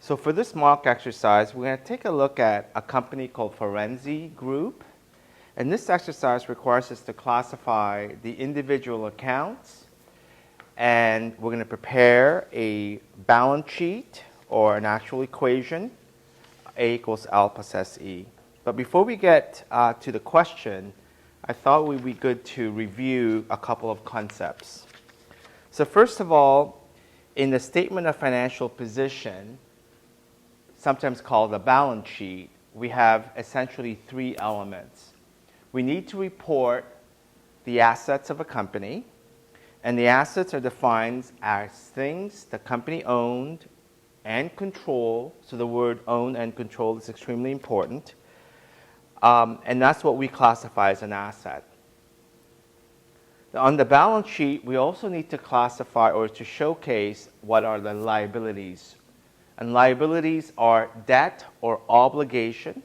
So for this mock exercise, we're going to take a look at a company called Forensi Group. And this exercise requires us to classify the individual accounts, and we're going to prepare a balance sheet or an actual equation, A equals L plus SE. But before we get to the question, I thought it would be good to review a couple of concepts. So first of all, in the statement of financial position, sometimes called the balance sheet, we have essentially three elements. We need to report the assets of a company, and the assets are defined as things the company owned and control. So the word own and control is extremely important. And that's what we classify as an asset. Now, on the balance sheet, we also need to classify or to showcase what are the liabilities. And liabilities are debt or obligation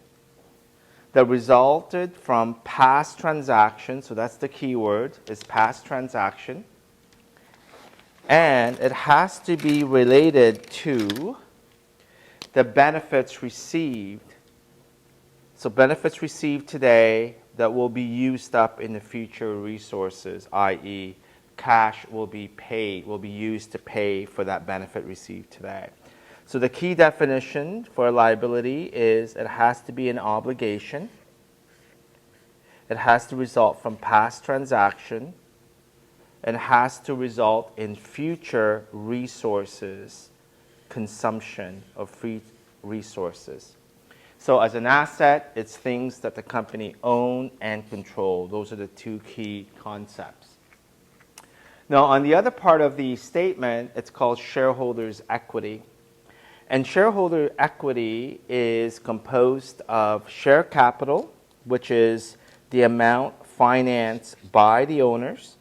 that resulted from past transactions. So that's the key word, is past transaction. And it has to be related to the benefits received. So benefits received today that will be used up in the future resources, i.e. cash will be paid, will be used to pay for that benefit received today. So the key definition for a liability is it has to be an obligation. It has to result from past transaction. It has to result in future resources, consumption of free resources. So as an asset, it's things that the company own and control. Those are the two key concepts. Now, on the other part of the statement, it's called shareholders' equity. And shareholder equity is composed of share capital, which is the amount financed by the owners,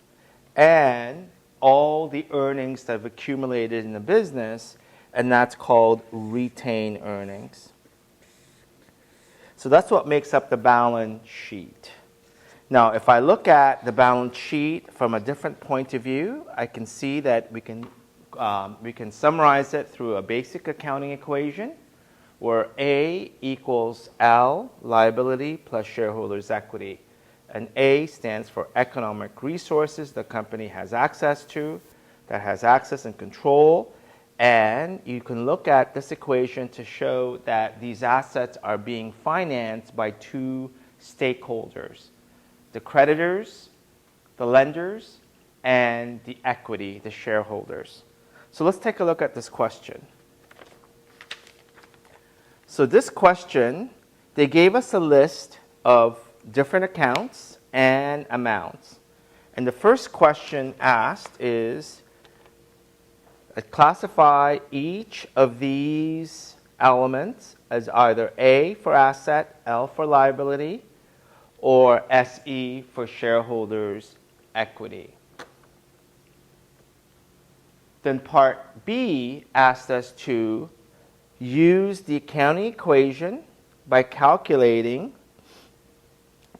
and all the earnings that have accumulated in the business, and that's called retained earnings. So that's what makes up the balance sheet. Now, if I look at the balance sheet from a different point of view, I can see that we can summarize it through a basic accounting equation where A equals L, liability, plus shareholders' equity. And A stands for economic resources the company has access to, that has access and control. And you can look at this equation to show that these assets are being financed by two stakeholders: the creditors, the lenders, and the equity, the shareholders. So let's take a look at this question. So this question, they gave us a list of different accounts and amounts. And the first question asked is, classify each of these elements as either A for asset, L for liability, or SE for shareholders' equity. Then part B asked us to use the accounting equation by calculating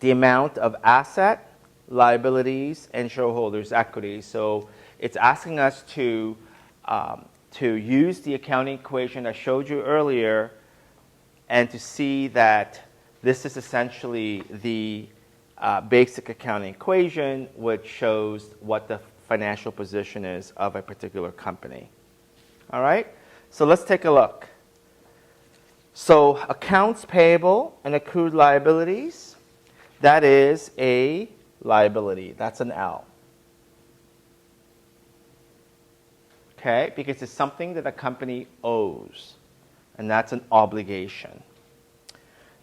the amount of asset, liabilities, and shareholders' equity. So it's asking us to use the accounting equation I showed you earlier and to see that this is essentially the basic accounting equation which shows what the financial position is of a particular company. All right? So let's take a look. So accounts payable and accrued liabilities, that is a liability. That's an L. Okay? Because it's something that a company owes, and that's an obligation.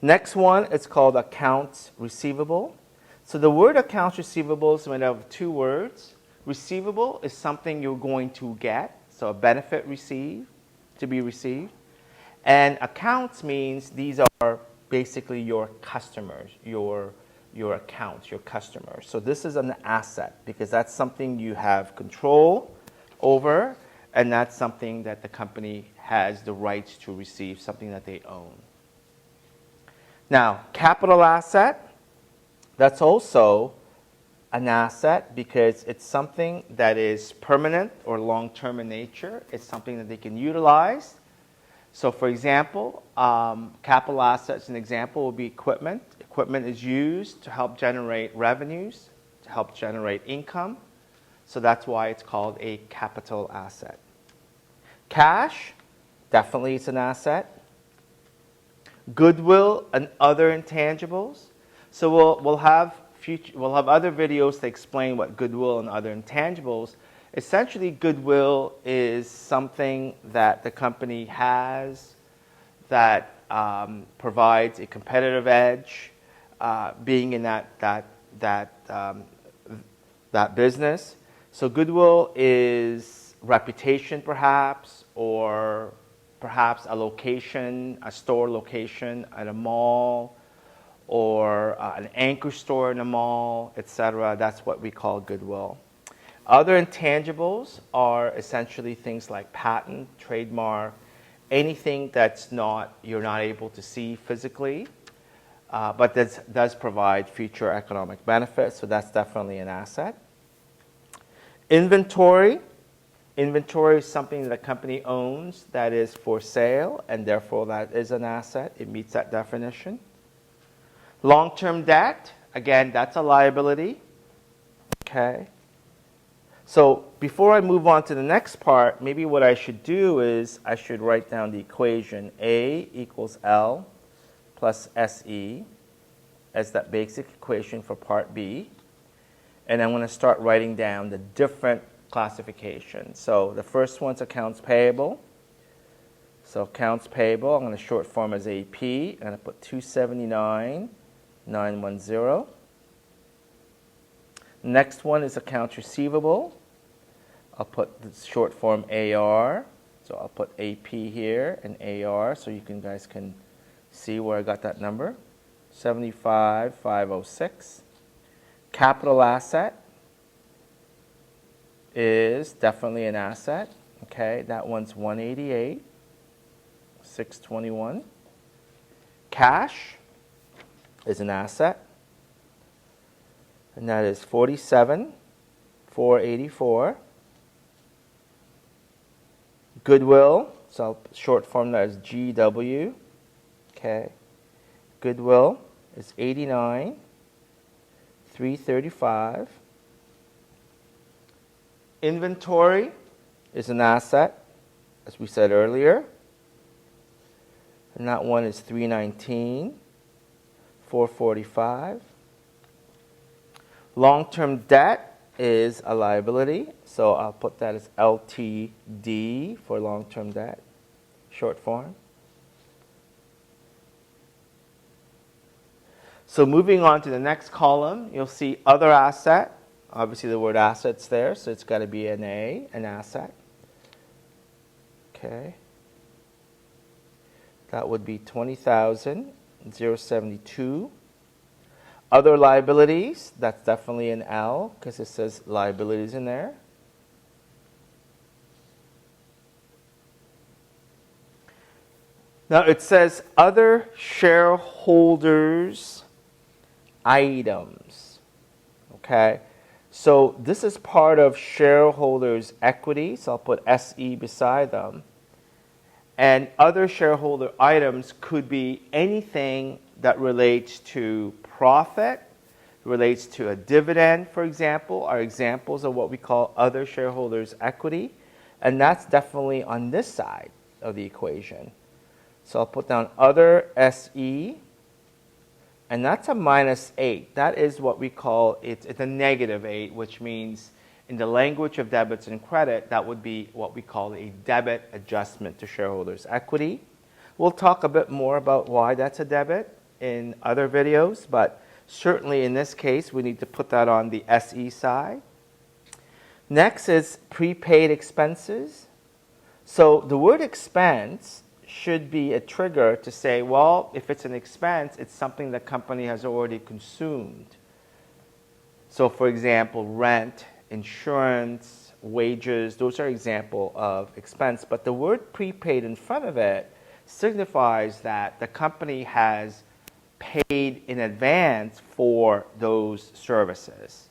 Next one is called accounts receivable. So the word accounts receivable is made of two words. Receivable is something you're going to get, so a benefit to be received. And accounts means these are basically your customers, your accounts, your customers. So this is an asset because that's something you have control over, and that's something that the company has the rights to receive, something that they own. Now, capital asset, that's also an asset because it's something that is permanent or long-term in nature. It's something that they can utilize. So for example, capital assets, an example will be equipment. Equipment is used to help generate revenues, to help generate income. So that's why it's called a capital asset. Cash, definitely it's an asset. Goodwill and other intangibles. So we'll have other videos to explain what goodwill and other intangibles. Essentially, goodwill is something that the company has that provides a competitive edge, being in that business. So goodwill is reputation, perhaps, or perhaps a location, a store location at a mall, or an anchor store in a mall, etc. That's what we call goodwill. Other intangibles are essentially things like patent, trademark, anything that's you're not able to see physically, but that does provide future economic benefits, so that's definitely an asset. Inventory. Inventory is something that a company owns that is for sale, and therefore that is an asset. It meets that definition. Long-term debt, again, that's a liability. Okay. So before I move on to the next part, maybe what I should do is I should write down the equation A equals L plus SE as that basic equation for part B. And I'm going to start writing down the different classifications. So the first one's accounts payable. So accounts payable, I'm going to short form as AP. I'm going to put 279,910. Next one is accounts receivable. I'll put the short form AR. So I'll put AP here and AR so you guys can see where I got that number. 75,506. Capital asset is definitely an asset. Okay, that one's 188,621. Cash is an asset, and that is 47,484. Goodwill, so I'll short form that as GW. Okay, goodwill is 89,335. Inventory is an asset, as we said earlier, and that one is 319,445. Long-term debt is a liability, so I'll put that as LTD for long-term debt, short form. So moving on to the next column, you'll see other asset. Obviously the word asset's there, so it's got to be an A, an asset. Okay. That would be 20,072. Other liabilities, that's definitely an L because it says liabilities in there. Now it says other shareholders' items. Okay, so this is part of shareholders' equity, so I'll put SE beside them. And other shareholder items could be anything that relates to profit, relates to a dividend, for example, are examples of what we call other shareholders' equity. And that's definitely on this side of the equation. So I'll put down other SE, and that's a -8. That is what we call, it's a -8, which means in the language of debits and credit, that would be what we call a debit adjustment to shareholders' equity. We'll talk a bit more about why that's a debit in other videos, but certainly in this case, we need to put that on the SE side. Next is prepaid expenses. So the word expense should be a trigger to say, well, if it's an expense, it's something the company has already consumed. So for example, rent, insurance, wages, those are examples of expense. But the word prepaid in front of it signifies that the company has paid in advance for those services.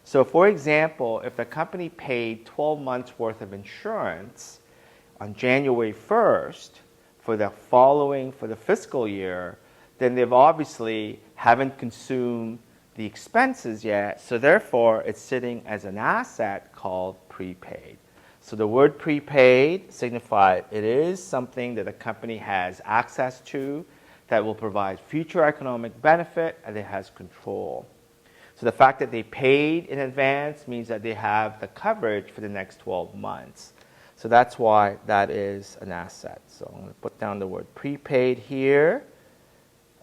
So for example, if the company paid 12 months worth of insurance on January 1st, for the fiscal year, then they've obviously haven't consumed the expenses yet, so therefore it's sitting as an asset called prepaid. So the word prepaid signifies it is something that a company has access to that will provide future economic benefit and it has control. So the fact that they paid in advance means that they have the coverage for the next 12 months. So that's why that is an asset. So I'm going to put down the word prepaid here.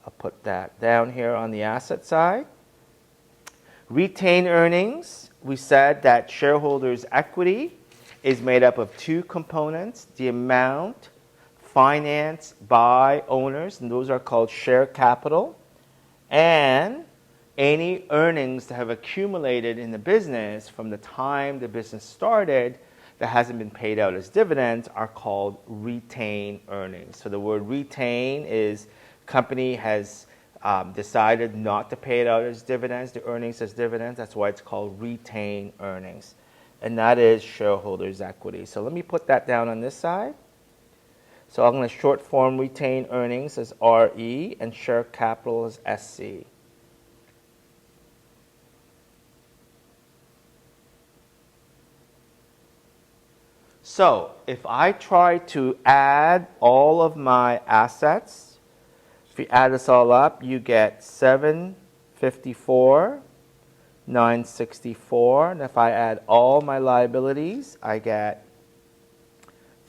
I'll put that down here on the asset side. Retained earnings, we said that shareholders' equity is made up of two components, the amount financed by owners, and those are called share capital, and any earnings that have accumulated in the business from the time the business started that hasn't been paid out as dividends are called retained earnings. So the word retain is company has decided not to pay it out as dividends, the earnings as dividends. That's why it's called retained earnings. And that is shareholders' equity. So let me put that down on this side. So I'm going to short form retained earnings as RE and share capital as SC. So if I try to add all of my assets, if you add this all up, you get 754, 964. And if I add all my liabilities, I get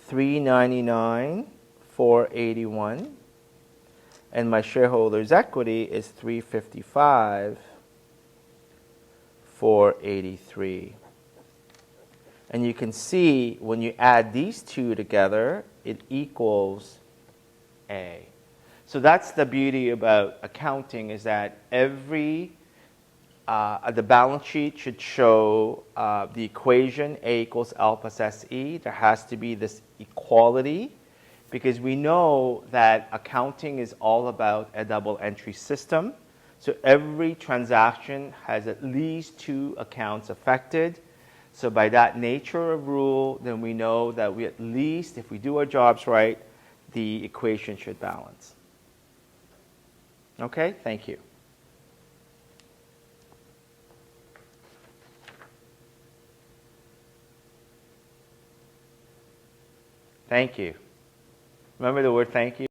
399, 481. And my shareholders' equity is 355, 483. And you can see when you add these two together, it equals A. So that's the beauty about accounting, is that every, the balance sheet should show the equation A equals L plus SE. There has to be this equality because we know that accounting is all about a double entry system. So every transaction has at least two accounts affected. So by that nature of rule, then we know that we at least, if we do our jobs right, the equation should balance. Okay, thank you. Thank you. Remember the word thank you?